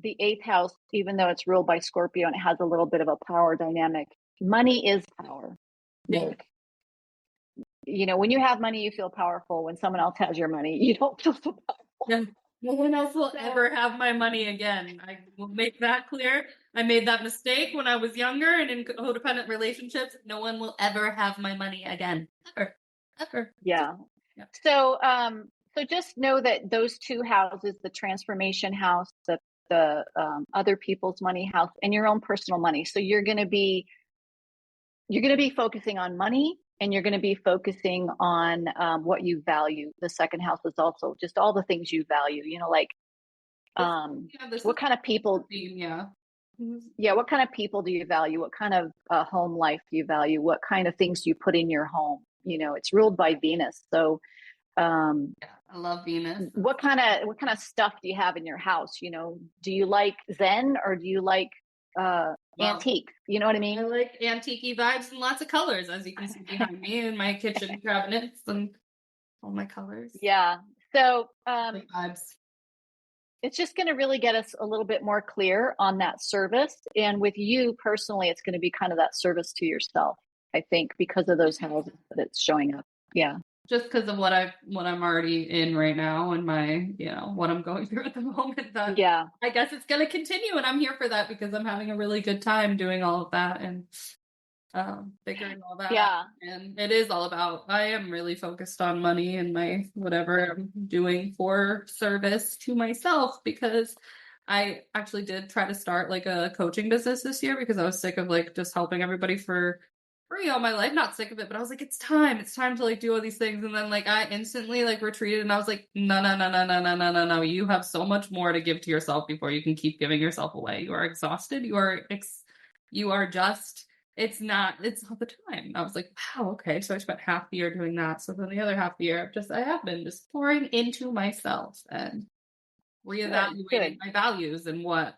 the eighth house, even though it's ruled by Scorpio and it has a little bit of a power dynamic, money is power. Like, you know, when you have money, you feel powerful. When someone else has your money, you don't feel so powerful. Yeah. No one else will ever have my money again. I will make that clear. I made that mistake when I was younger and in codependent relationships. No one will ever have my money again. Ever. Ever. Yeah. So, so just know that those two houses, the transformation house, the other people's money house, and your own personal money. So you're going to be focusing on money, and you're going to be focusing on what you value. The second house is also just all the things you value. You know, like what kind of people? Yeah. Yeah, what kind of people do you value? What kind of home life do you value? What kind of things do you put in your home? You know, it's ruled by Venus, so. Yeah, I love Venus. What kind of stuff do you have in your house? You know, do you like Zen or do you like antique? You know what I mean? I like antique vibes and lots of colors, as you can see behind me in my kitchen cabinets and all my colors. Yeah. So vibes. it's just going to really get us a little bit more clear on that service. And with you personally, it's going to be kind of that service to yourself, I think, because of those houses that it's showing up. Yeah. Just because of what I'm already in right now and my, you know, what I'm going through at the moment. That, yeah. I guess it's going to continue, and I'm here for that because I'm having a really good time doing all of that and figuring all that out. And it is all about, I am really focused on money and my whatever I'm doing for service to myself, because I actually did try to start like a coaching business this year because I was sick of like just helping everybody for free all my life. Not sick of it, but I was like, it's time to like do all these things. And then like I instantly like retreated and I was like, no, you have so much more to give to yourself before you can keep giving yourself away. You are exhausted. You are just, it's not the time. I was like, wow, okay. So I spent half the year doing that. So then the other half the year I have been just pouring into myself and reevaluating my values and what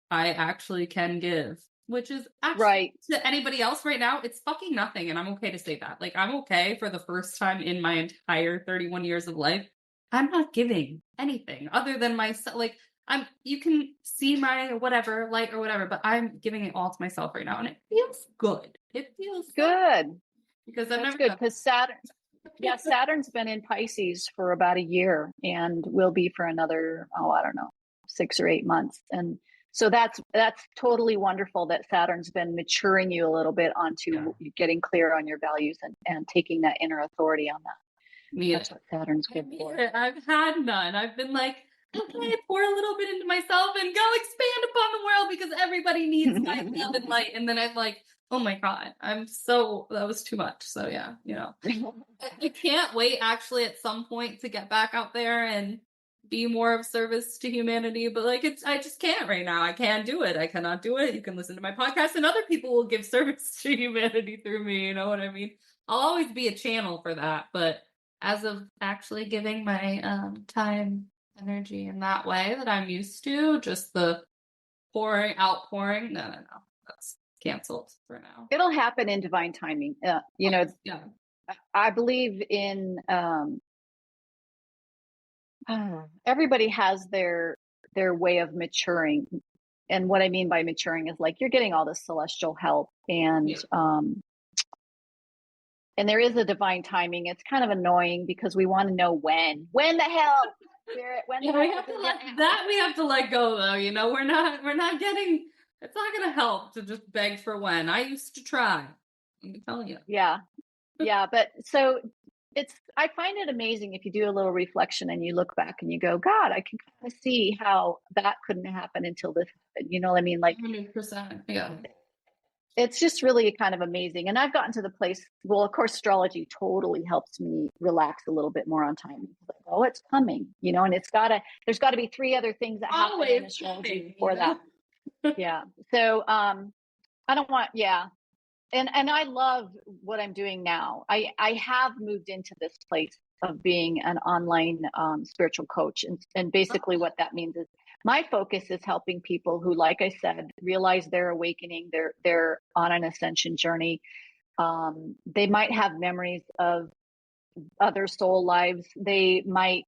I actually can give, which is actually to anybody else right now, it's fucking nothing. And I'm okay to say that. Like, I'm okay for the first time in my entire 31 years of life. I'm not giving anything other than myself. Like, you can see my whatever, light or whatever, but I'm giving it all to myself right now. And it feels good. It feels good. Because that's good. Because Saturn's been in Pisces for about a year and will be for another, I don't know, 6 or 8 months. And so that's totally wonderful that Saturn's been maturing you a little bit onto getting clear on your values and taking that inner authority on that. That's what Saturn's good for. I've had none. I've been like, okay, pour a little bit into myself and go expand upon the world because everybody needs my love and light. And then I'm like, oh my God, that was too much. So yeah, you know, I can't wait actually at some point to get back out there and be more of service to humanity, but like I just can't right now. I can't do it. I cannot do it. You can listen to my podcast and other people will give service to humanity through me, you know what I mean? I'll always be a channel for that, but as of actually giving my time, energy in that way that I'm used to, just the outpouring, no. That's canceled for now. It'll happen in divine timing. Yeah. I believe in everybody has their way of maturing. And what I mean by maturing is like you're getting all this celestial help and there is a divine timing. It's kind of annoying because we want to know when the hell, Spirit, when the hell we have to let go though, you know. We're not getting, it's not going to help to just beg for when. I used to try. I'm telling you. Yeah. But so I find it amazing if you do a little reflection and you look back and you go, God, I can kind of see how that couldn't happen until this happened. You know what I mean? Like 100%. Yeah. It's just really kind of amazing. And I've gotten to the place, well, of course, astrology totally helps me relax a little bit more on time. Like, oh, it's coming, you know, and there's gotta be 3 other things that happen in astrology before that. Yeah. So, I don't want, And I love what I'm doing now. I have moved into this place of being an online spiritual coach. And basically what that means is my focus is helping people who, like I said, realize they're awakening, they're on an ascension journey. They might have memories of other soul lives. They might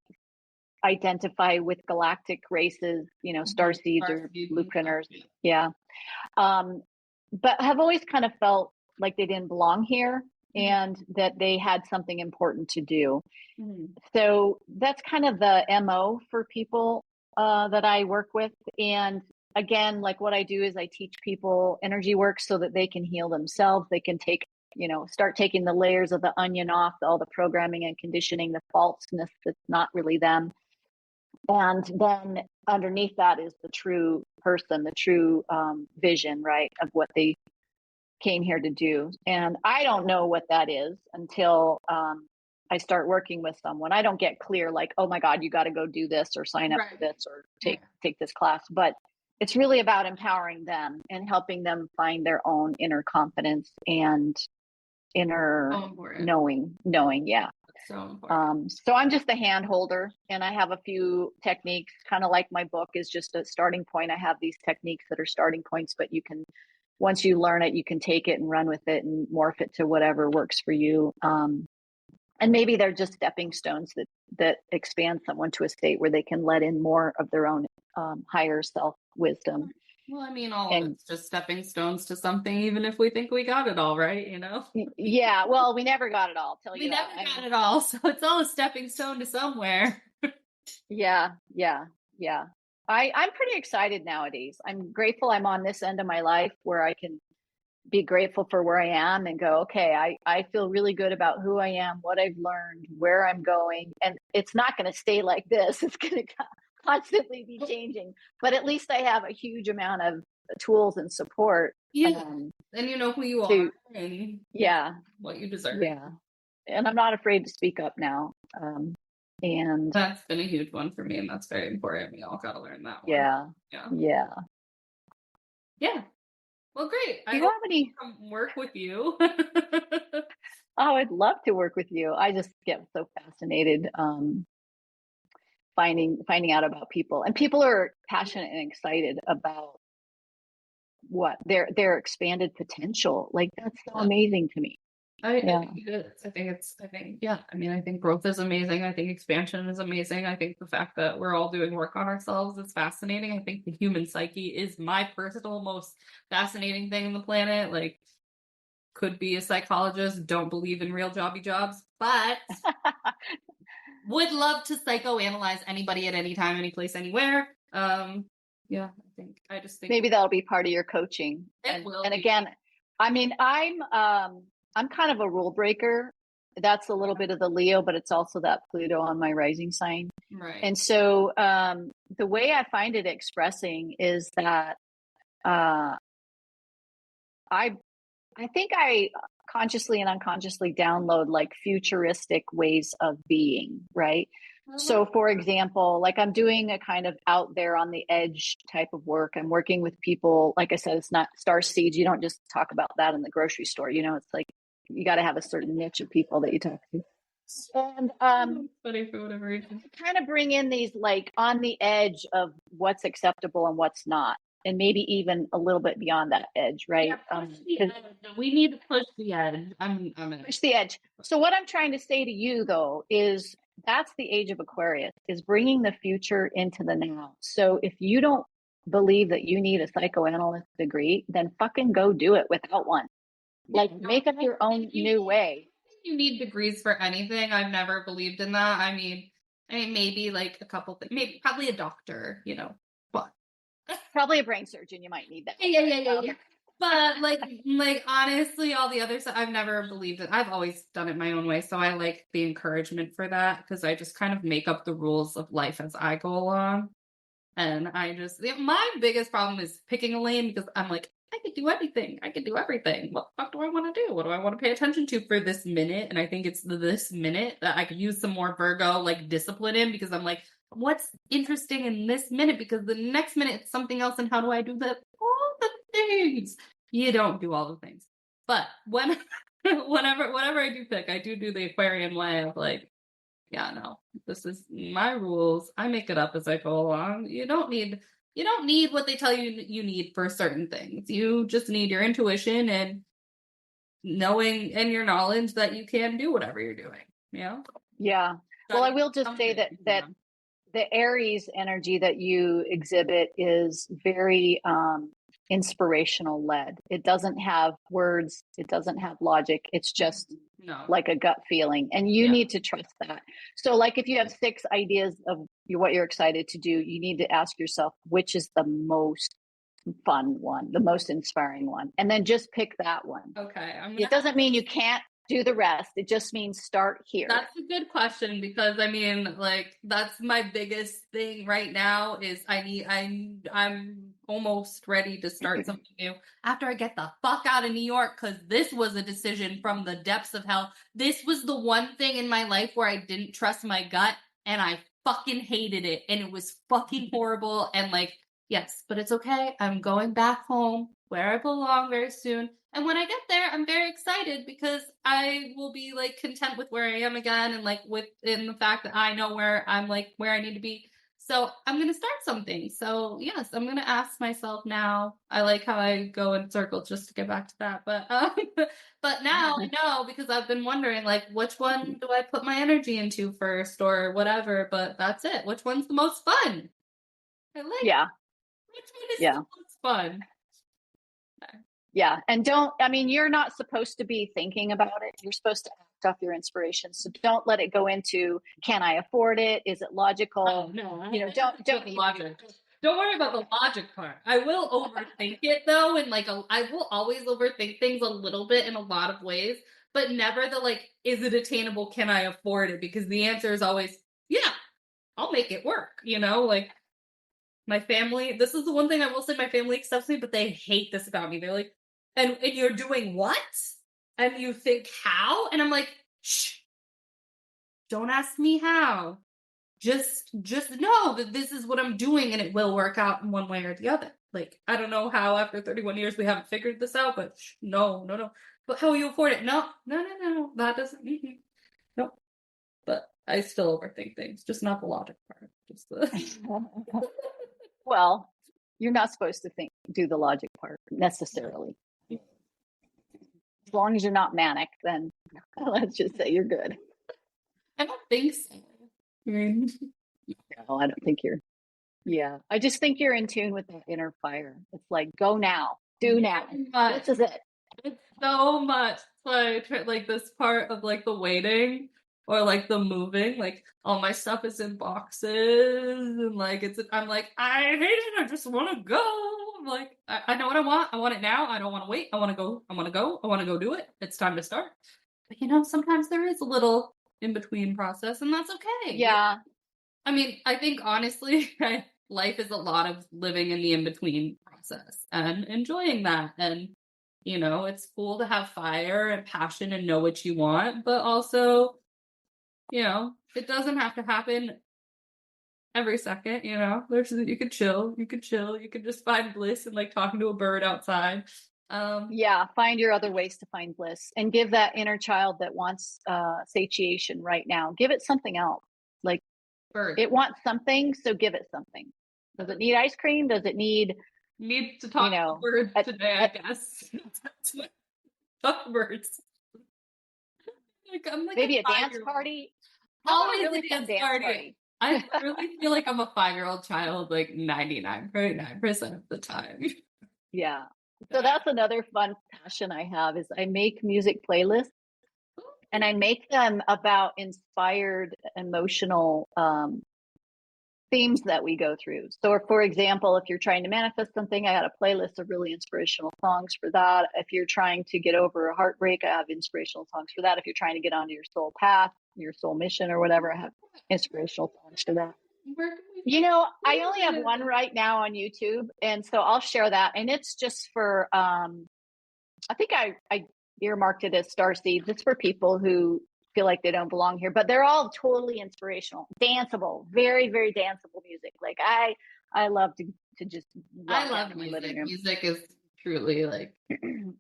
identify with galactic races, you know, starseeds or blueprinters. Yeah. But have always kind of felt like they didn't belong here and that they had something important to do. So that's kind of the MO for people that I work with. And again, like what I do is I teach people energy work so that they can heal themselves. They can start taking the layers of the onion off, all the programming and conditioning, the falseness that's not really them. And then underneath that is the true person, the true vision, right, of what they came here to do. And I don't know what that is until I start working with someone. I don't get clear like, oh my God, you got to go do this or sign up for this or take this class. But it's really about empowering them and helping them find their own inner confidence and inner knowing. Yeah. So important. So I'm just a hand holder and I have a few techniques, kind of like my book is just a starting point. I have these techniques that are starting points, but you can, once you learn it, you can take it and run with it and morph it to whatever works for you. And maybe they're just stepping stones that expand someone to a state where they can let in more of their own higher self wisdom. Well, I mean, all of it's just stepping stones to something, even if we think we got it all, right? You know? Yeah. Well, we never got it all. We never got it all. So it's all a stepping stone to somewhere. Yeah. I'm pretty excited nowadays. I'm grateful I'm on this end of my life where I can be grateful for where I am and go, okay, I feel really good about who I am, what I've learned, where I'm going. And it's not going to stay like this. It's going to constantly be changing, but at least I have a huge amount of tools and support. Yeah. And you know who you are and what you deserve. Yeah. And I'm not afraid to speak up now. And that's been a huge one for me. And that's very important. We all got to learn that one. Yeah. Well, great. Do you have any work with you? Oh, I'd love to work with you. I just get so fascinated finding out about people, and people are passionate and excited about what their expanded potential. Like that's so amazing to me. I think it is. I think growth is amazing. I think expansion is amazing. I think the fact that we're all doing work on ourselves is fascinating. I think the human psyche is my personal most fascinating thing on the planet. Like, could be a psychologist, don't believe in real jobby jobs, but would love to psychoanalyze anybody at any time, any place, anywhere. I just think maybe that'll be part of your coaching. And again, I mean, I'm kind of a rule breaker. That's a little bit of the Leo, but it's also that Pluto on my rising sign. Right. And so the way I find it expressing is that I think I consciously and unconsciously download like futuristic ways of being, right? So for example, like I'm doing a kind of out there on the edge type of work. I'm working with people, like I said, it's not star seeds. You don't just talk about that in the grocery store. It's like you got to have a certain niche of people that you talk to. And funny for whatever reason. kind of bring in these like on the edge of what's acceptable and what's not. And maybe even a little bit beyond that edge, right? Yeah, we need to push the edge. I'm push the edge. So what I'm trying to say to you though is that's the age of Aquarius, is bringing the future into the now. So if you don't believe that you need a psychoanalyst degree, then fucking go do it without one. Like make up your own new way. You need degrees for anything. I've never believed in that. I mean maybe like a couple things, maybe probably a doctor, but probably a brain surgeon. You might need that. Yeah. But like honestly, all the other stuff, I've never believed it. I've always done it my own way. So I like the encouragement for that because I just kind of make up the rules of life as I go along. And my biggest problem is picking a lane because I'm like, I could do anything. I could do everything. What the fuck do I want to do? What do I want to pay attention to for this minute? And I think it's this minute that I could use some more Virgo like discipline in because I'm like, what's interesting in this minute? Because the next minute it's something else. And how do I do that? All the things. You don't do all the things. But whenever I do pick, I do the Aquarian way of like, yeah, no, this is my rules. I make it up as I go along. You don't need what they tell you need for certain things. You just need your intuition and knowing and your knowledge that you can do whatever you're doing. Yeah. Well, I will just say that the Aries energy that you exhibit is very inspirational led. It doesn't have words. It doesn't have logic. It's just like a gut feeling. And you need to trust that. So like if you have 6 ideas of what you're excited to do, you need to ask yourself, which is the most fun one, the most inspiring one. And then just pick that one. Okay. It doesn't mean you can't do the rest. It just means start here. That's a good question because I mean, like that's my biggest thing right now is I'm almost ready to start something new after I get the fuck out of New York because this was a decision from the depths of hell. This was the one thing in my life where I didn't trust my gut and I fucking hated it and it was fucking horrible and like, yes, but it's okay. I'm going back home where I belong very soon. And when I get there, I'm very excited because I will be like content with where I am again and like within the fact that I know where I'm like where I need to be. So I'm going to start something. So yes, I'm going to ask myself now. I like how I go in circles just to get back to that. But now I know because I've been wondering like which one do I put my energy into first or whatever. But that's it. Which one's the most fun? I like which one is the most fun? Yeah. And you're not supposed to be thinking about it. You're supposed to act off your inspiration. So don't let it go into, can I afford it? Is it logical? Oh, no. Don't logic. Don't worry about the logic part. I will overthink it though. And like, I will always overthink things a little bit in a lot of ways, but never the like, is it attainable? Can I afford it? Because the answer is always, yeah, I'll make it work. Like my family, this is the one thing I will say, my family accepts me, but they hate this about me. They're like, and you're doing what? And you think how? And I'm like, shh, don't ask me how. Just know that this is what I'm doing and it will work out in one way or the other. Like, I don't know how after 31 years we haven't figured this out, but no. But how will you afford it? No. That doesn't, no. But I still overthink things, just not the logic part. Just the... Well, you're not supposed to do the logic part necessarily. As long as you're not manic, then let's just say you're good. I don't think so. No, I don't think you're. Yeah, I just think you're in tune with that inner fire. It's like, go now, do now. This is it. It's so much. Like this part of like the waiting or like the moving, like all my stuff is in boxes and like I'm like, I hate it. I just want to go. I'm like, I know what I want. I want it now. I don't want to wait. I want to go. I want to go do it. It's time to start. But sometimes there is a little in between process and that's okay. Yeah. I mean, I think honestly, life is a lot of living in the in-between process and enjoying that. And, it's cool to have fire and passion and know what you want, but also you know, it doesn't have to happen every second, you know. You could chill, you could just find bliss in like talking to a bird outside. Yeah, find your other ways to find bliss and give that inner child that wants satiation right now, give it something else. Like bird. It wants something, so give it something. Does it need ice cream? Does it need to talk to birds today, I guess. Talk to birds. I'm like maybe a dance party. Always really a dance party. I really feel like I'm a 5-year-old child, like 99.9% of the time. Yeah. So that's another fun passion I have is I make music playlists, and I make them about inspired emotional themes that we go through. So for example, if you're trying to manifest something, I got a playlist of really inspirational songs for that. If you're trying to get over a heartbreak, I have inspirational songs for that. If you're trying to get onto your soul path, your soul mission or whatever, I have inspirational songs for that. You know, I only have one right now on YouTube, and so I'll share that. And it's just for, I think I earmarked it as star seeds. It's for people who feel like they don't belong here, but they're all totally inspirational, danceable, very, very danceable music. Like I love to just. I love music. Music is truly like.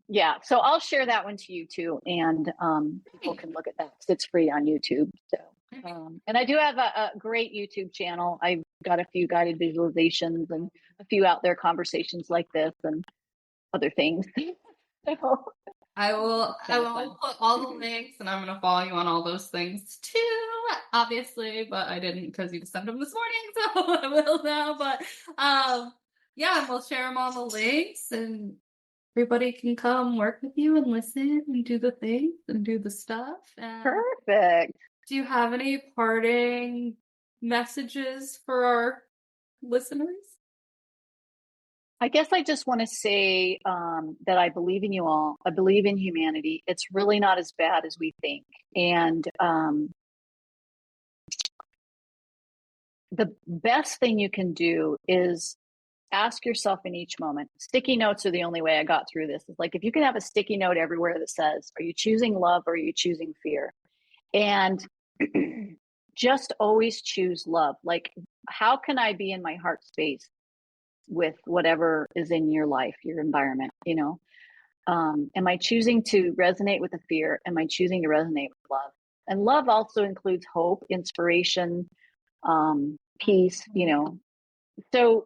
Yeah, so I'll share that one to you too, and people can look at that. It's free on YouTube. So. And I do have a great YouTube channel. I've got a few guided visualizations and a few out there conversations like this and other things. So, I will put all the links, and I'm going to follow you on all those things too, obviously, but I didn't because you sent them this morning, so I will now. But yeah, and we'll share them all the links, and everybody can come work with you and listen and do the things and do the stuff. And perfect. do you have any parting messages for our listeners? I guess I just want to say that I believe in you all. I believe in humanity. It's really not as bad as we think. And the best thing you can do is ask yourself in each moment. Sticky notes are the only way I got through this. It's like if you can have a sticky note everywhere that says, are you choosing love or are you choosing fear? And just always choose love. Like, how can I be in my heart space with whatever is in your life, your environment, you know? Am I choosing to resonate with the fear? Am I choosing to resonate with love? And love also includes hope, inspiration, peace, you know? So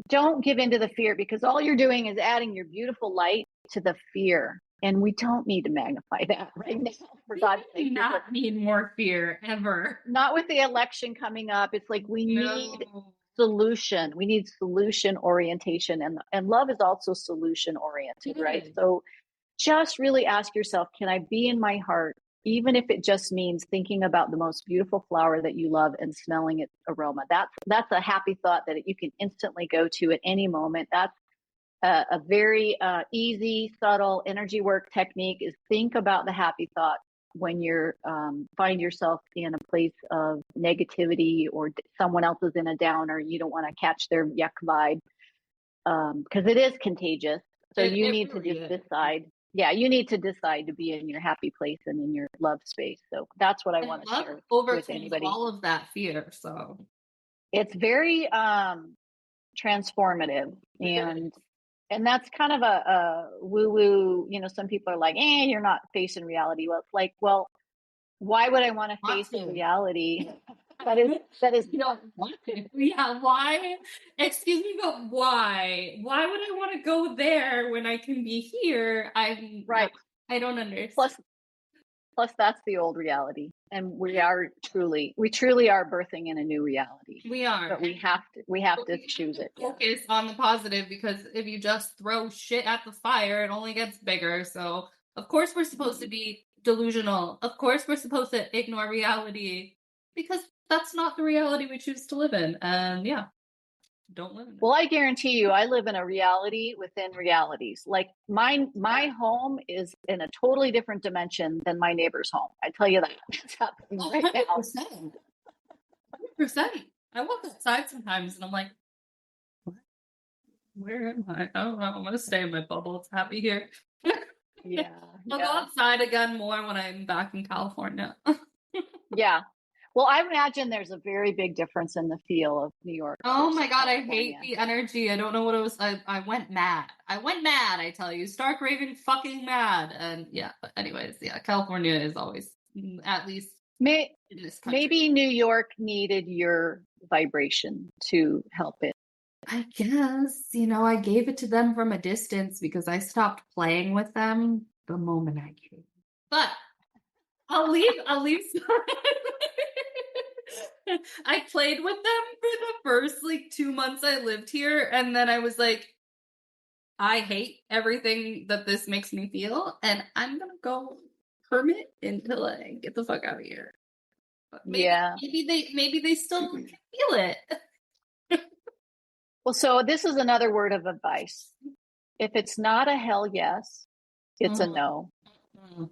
don't give into the fear, because all you're doing is adding your beautiful light to the fear. And we don't need to magnify that right now. For God's sake, we do not need more fear ever. Not with the election coming up. It's like we need solution. We need solution orientation, and love is also solution oriented, right? So just really ask yourself, can I be in my heart, even if it just means thinking about the most beautiful flower that you love and smelling its aroma? That's a happy thought that you can instantly go to at any moment. That's a very easy, subtle energy work technique, is think about the happy thought when you're find yourself in a place of negativity, or someone else is in a downer. You don't want to catch their yuck vibe, because it is contagious. So you need to just decide. Yeah, you need to decide to be in your happy place and in your love space. So that's what I want to share with anybody. All of that fear. So it's very transformative, and that's kind of a woo-woo, you know. Some people are like, you're not facing reality. Well, it's like, well, why would I want to face reality? that is you don't want to. Yeah, why? Excuse me, but why? Why would I want to go there when I can be here? I don't understand. Plus that's the old reality, and we truly are birthing in a new reality. We are, but we have to choose it. Focus on the positive, because if you just throw shit at the fire, it only gets bigger. So of course we're supposed to be delusional. Of course we're supposed to ignore reality, because that's not the reality we choose to live in. And don't live in it. Well, I guarantee you, I live in a reality within realities. Like my home is in a totally different dimension than my neighbor's home. I tell you that. It's happening right now. 100%. I walk outside sometimes and I'm like, what? Where am I? I don't know. I'm gonna stay in my bubble. It's happy here. Yeah. I'll go outside again more when I'm back in California. Yeah. Well, I imagine there's a very big difference in the feel of New York. Oh my versus God, I California. hate the energy. I don't know what it was. I went mad. I went mad, I tell you. Stark raving fucking mad. And yeah, but anyways, yeah, California is always, at least in this country. Maybe New York needed your vibration to help it. I guess, I gave it to them from a distance because I stopped playing with them the moment I came. But I'll leave. I played with them for the first 2 months I lived here, and then I was like, I hate everything that this makes me feel, and I'm gonna go hermit until I get the fuck out of here. But maybe they still can feel it. Well, so this is another word of advice. If it's not a hell yes, it's a no. Mm-hmm.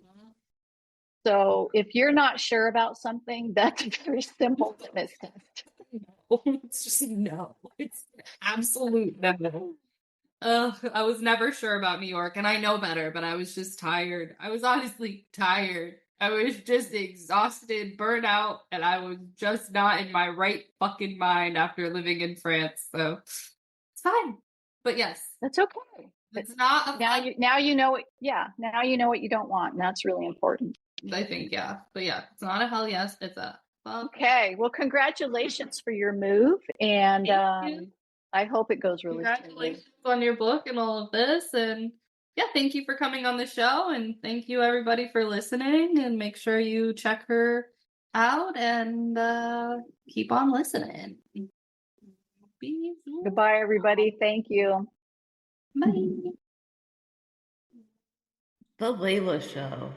So if you're not sure about something, that's a very simple litmus test. It's just no. It's absolute no. I was never sure about New York, and I know better, but I was just tired. I was honestly tired. I was just exhausted, burnt out, and I was just not in my right fucking mind after living in France. So it's fine. But yes, that's okay. It's not now you know what. Yeah, now you know what you don't want, and that's really important. I think, yeah. But yeah, it's not a hell yes. It's a fuck. Okay. Well, congratulations for your move, and I hope it goes really smoothly. Congratulations on your book and all of this, and yeah, thank you for coming on the show, and thank you everybody for listening, and make sure you check her out and keep on listening. Goodbye, everybody. Thank you. Bye. The Layla Show.